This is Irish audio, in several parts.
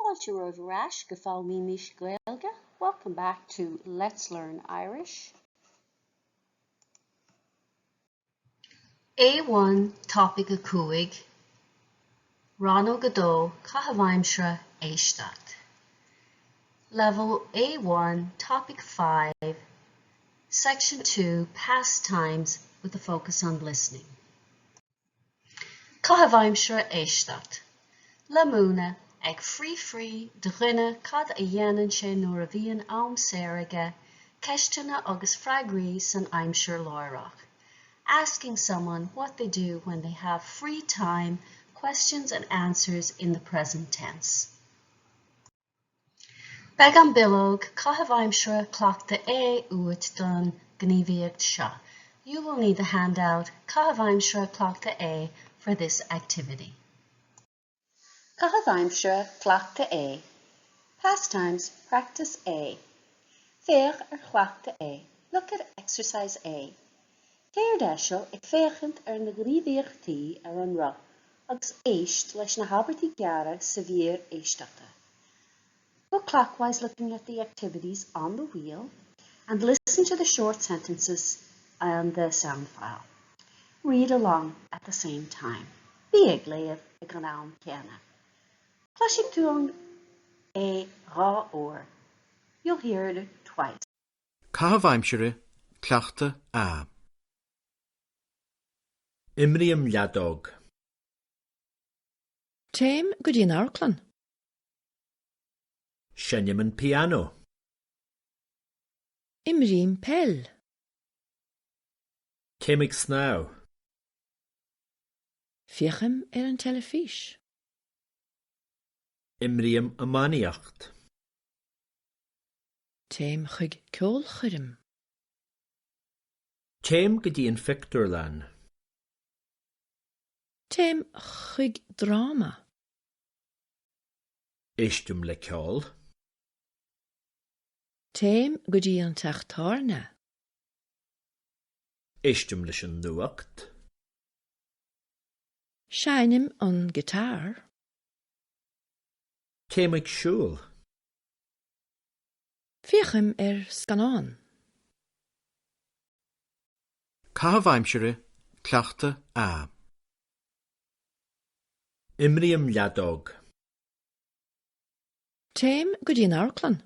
Fáilte roimh go fáil mí níos Gaeilge. Welcome back to Let's Learn Irish. A1 Topic a Cúig Rannóg Caitheamh Aimsire Éisteacht. Level A1 Topic 5 Section 2 Pastimes with a focus on listening. Caitheamh Aimsire Éisteacht. Le múna ag frí de dhuine cad a dhéanann sé nuair a bhíonn Aimsire aige, ceistena agus freagraí san Aimsire Eorpach. Asking someone what they do when they have free time, questions and answers in the present tense. Beg an bilóg Caitheamh Aimsire cleachta uait don gníomhaíocht seo. You will need the handout Caitheamh Aimsire cleachta for this activity. Caitheamh Aimsire cleachta Pastimes, practice A. Féach cleachta Look at exercise A. Téir deisio ag féchant na gníomhaíochtaí an rá, agus éist leis na habairtí gearra sa bhíor éisteachta. Go clockwise looking at the activities on the wheel and listen to the short sentences on the sound file. Read along at the same time. Bí ag léamh ag an am céanna. Clushing to a raw or. You'll hear it twice. Caitheamh Aimsire cleachta A. Imriam leadóg. Téim go dtí an airclan. Shennim an piano. Imrím pell. Téim ag snáw. Fiacham an telefís. Imriam amaniacht. Téim chuig ceolchuirim. Téim go dtí an fictorlán. Téim chuig drama. Éistum le ceol. Téim go dtí an teachtarna. Éistum leis an nuacht. Seinim an gitar. Téim ag siúl. Fiacham scanán. Caitheamh Aimsire cleachta A. Imriam leadóg. Téim go dtí an airclan.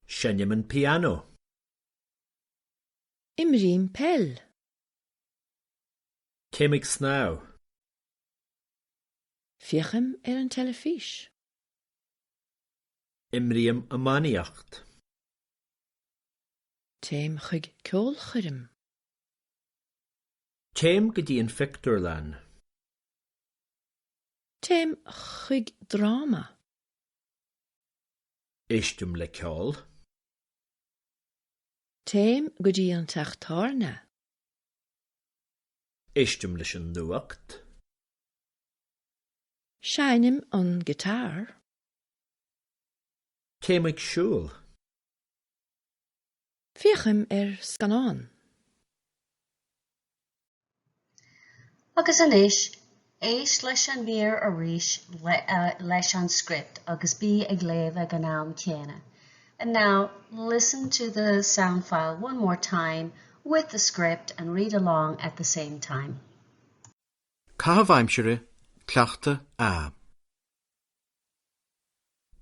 Shennim an piano. Imrím pell. Téim ag snáw. Fiacham an telefís. Imriam amaniacht. Téim chuig ceolchuirim. Téim go dtí an fictorlán. Téim chuig drama. Éistum le ceol. Téim go dtí an teachtarna. Éistum leis an nuacht. Seinim an gitar. Téim ag siúl. Fiacham scanán. Agus anis, éist leis an bhíor a rís leis an script agus bí ag léamh ag an am céanna. And now, listen to the sound file one more time with the script and read along at the same time. Caitheamh Aimsire cleachta A.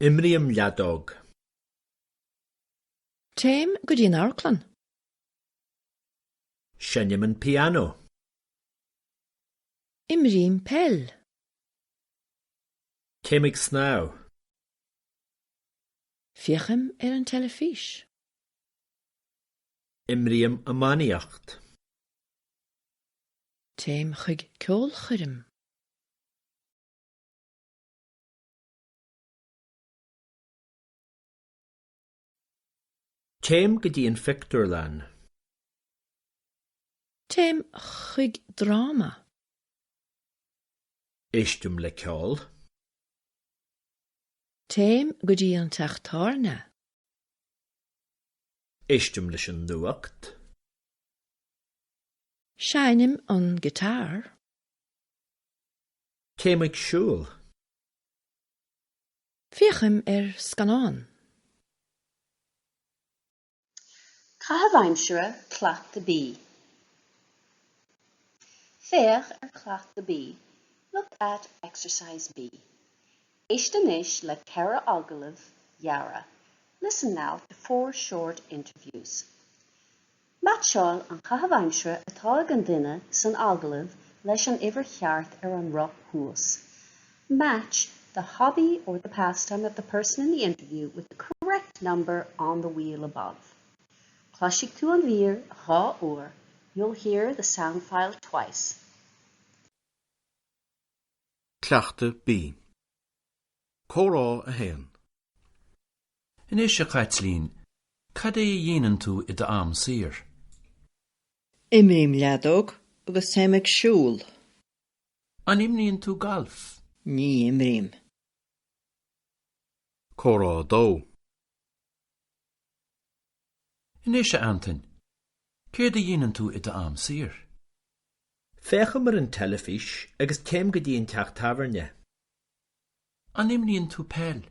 Imriam leadóg. Téim go dtí an airclan. Shennim an piano. Imrím pell. Téim ag snáw. Fiacham an telefís. Imriam amaniacht. Téim chuig ceolchuirim. Téim go dtí an fictorlán. Téim chuig drama. Éistum le ceol. Téim go dtí an teachtarna. Éistum leis an nuacht. Seinim an gitar. Téim ag siúl. Fiachim scanán. Caitheamh Aimsire clacht the bee. Féach clacht the bee. Look at exercise B. Éisteacht le ceithre agalaibh Yara. Listen now to 4 short interviews. Matseáil an Caitheamh Aimsire atá ag an duine san agalaibh leis an uimhir cheart an rup huas. Match the hobby or the pastime of the person in the interview with the correct number on the wheel above. Cloisig tú an bhír dhá uair. You'll hear the sound file twice. Cleachta bí. Córá a héan. In Éisteacht lín, cad é dhéanann tú I Aimsire? Imrim leadóg agus téimeag siúl. An imníonn tú golf? Ní imrim. Córá dó. In Éisteacht, céir de dhéanann tú I Aimsire? Féacham mar an telefís agus céim go dtíon teach taibhirne. An imníonn tú peil?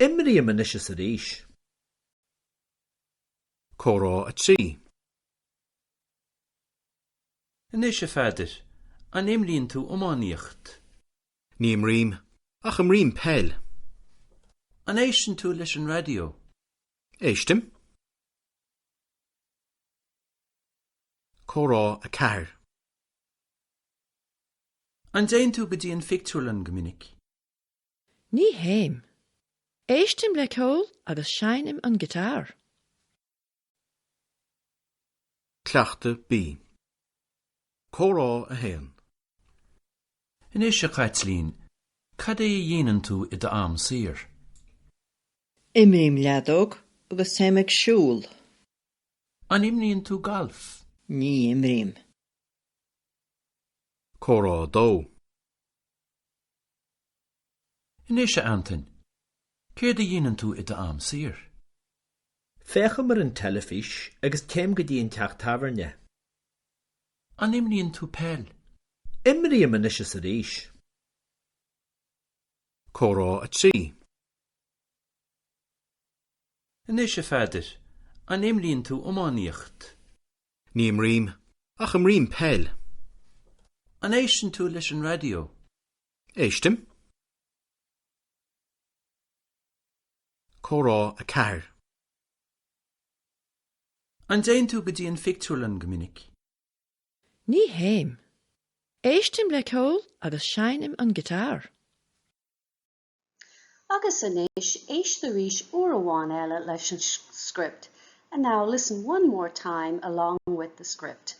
Imríam an isise sa ríis. Córá a trí. In Éisteacht, an imlíonn tú ómánaíocht? Ní rím, ach am rím peil. An éisteann tú leis an radio? Éistim. Córá a ceathair. An déann tú go dtí an fictiúlan go minic? Ní héim. Éistim le ceol agus seinim an gitár. Cleachta bí. Córá a héan. In Éisteacht lín, cad é dhéanann tú I Aimsire? Imrim leadóg agus téimeag siúl. An imníonn tú golf? Ní imrim. Córá dó. In Éisteacht, céir de dhéanann tú I Aimsire? Féacham mar an telefís agus céim go dtíon teach taibhirne. An imníonn tú peil? Imríam an isise sa ríis. Córá a trí. In Éisteacht, an imlíonn tú ómánaíocht? Ní rím, ach am rím peil. An éisteann tú leis an radio? Éistim. Córá a ceathair. An déann tú go dtí an fictiúlan go minic? Ní héim. Éistim le ceol agus seinim an gitár. Agus inis éis the ríis uair amháin eile leis an script. And now listen one more time along with the script.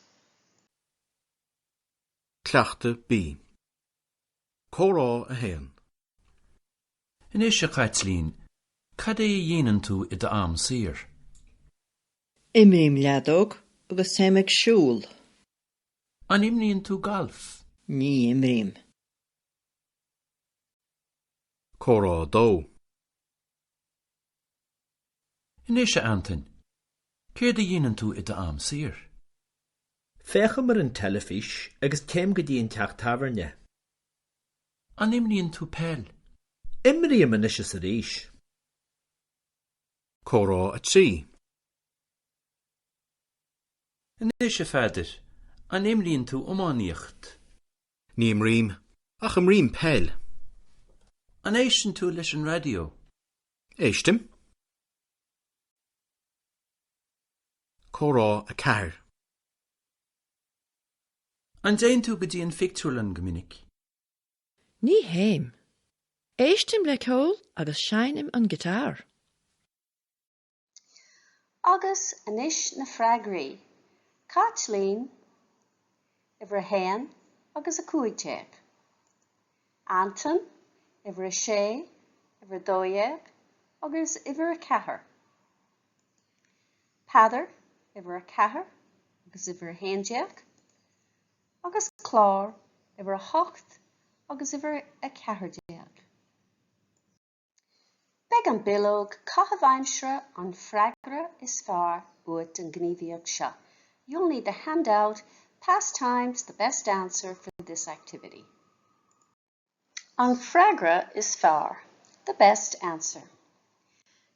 Cleachta bí. Córá a héan. In Éisteacht lín, cad é dhéanann tú I Aimsire? Imrim leadóg agus téimeag siúl. An imníonn tú golf? Ní imrim. Córá dó. In Éisteacht, céir de dhéanann tú I Aimsire? Féacham mar an telefís agus céim go dtíon teach taibhirne. An imníonn tú peil? Imríam an isise sa ríis. Córá a trí. In Éisteacht, an imlíonn tú ómánaíocht? Ní rím, ach am rím peil. An éisteann tú leis an radio? Éistim. Córá a ceathair. An déann tú go dtí an fictiúlan go minic? Ní héim. Éistim le ceol agus seinim an gitár. Agus inis na freagraí. Cait lín, uimhir héan agus a cúigteag. Anton, uimhir sé, uimhir dóiag, agus uimhir a ceathair. Peadar, uimhir a ceathair, agus uimhir a héanteag. Agus clár, uimhir a hocht, agus uimhir a ceathairteag. Beg an bilóg Caitheamh Aimsire an freagra is fearr uait an gníomhaíocht seo. You'll need the handout, Pastimes, the best answer for this activity. An freagra is fearr. the best answer.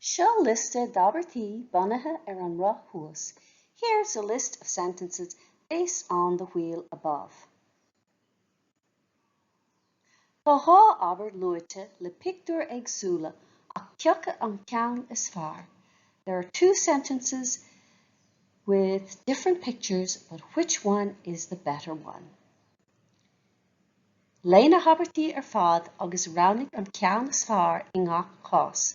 Seo liste d'Abertí bunathe an rá thuas. Here's a list of sentences based on the wheel above. Tá há aber luite le pictiúr éagsúla ach ceacha an ceann is fearr. There are two sentences with different pictures, but which one is the better one? Léine habertí fad agus Rannóg an ceann is fearr in ngach chás.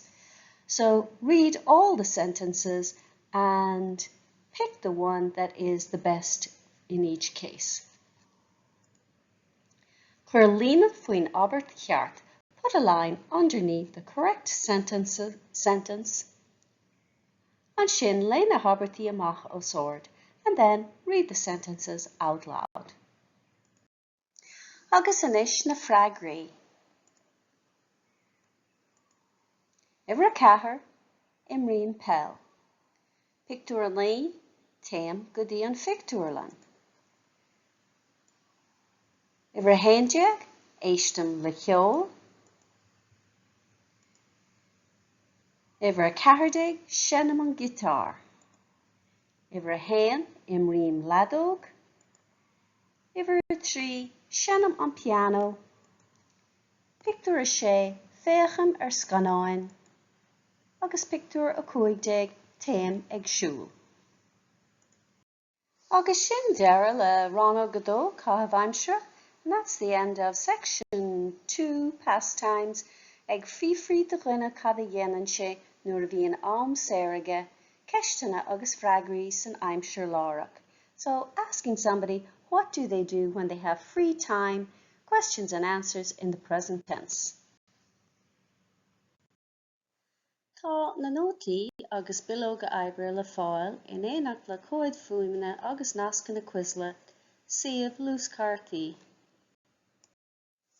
So read all the sentences and pick the one that is the best in each case. Chuir líne faoin abert cheart. Put a line underneath the correct sentence. An sin léine habertí amach ó sword, and then read the sentences out loud. Agus inis na freagraí. Ibre chathair, imríonn pell. Pictiúr an líon, téim go dtí an fictiúrlan. Ibre héindeag, éistim le cheol. Ibre ceathairdeag, seanam an gitar. Ibre héin, imríonn ladóg. Ibre trí, seanam an piano. Pictiúr sé, féacham scanáin. Agus pictiúr a cúigdeag, téim ag siúl. Agus sin deire le Rannóg godó Caitheamh Aimsire, and that's the end of section 2, Pastimes, ag fífrí de ghuine cad a dhéanann sé nuair a bhíonn Aimsire ceistena agus freagraí san Aimsire lárach. So asking somebody, what do they do when they have free time? Questions and answers in the present tense. Tá na nótaí agus bilóga oibre le fáil in éineacht le cóid fuaimne agus nasca na cuisle, suíomh lúscartaí.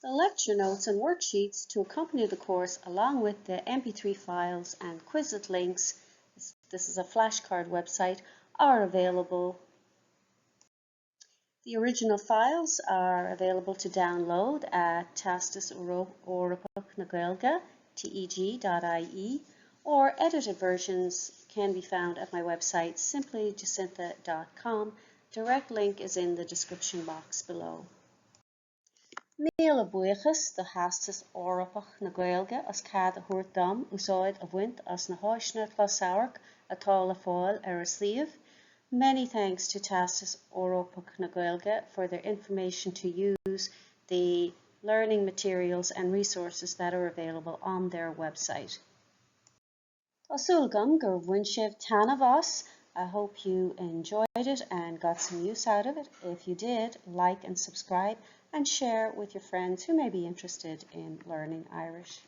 The lecture notes and worksheets to accompany the course, along with the MP3 files and Quizlet links, this is a flashcard website, are available. The original files are available to download at Teastas Eorpach na Gaeilge, teg.ie, or edited versions can be found at my website, simplyjacintha.com. Direct link is in the description box below. Míle buíochas do Theastas Eorpach na Gaeilge as cead a thabhairt dom úsáid a bhaint as na háiseanna closamhairc atá le fáil ar a suíomh. Many thanks to Theastas Eorpach na Gaeilge for their information to use the learning materials and resources that are available on their website. Tásúlgam gur bhain sibh tanna bhas. I hope you enjoyed it and got some use out of it. If you did, like and subscribe and share with your friends who may be interested in learning Irish.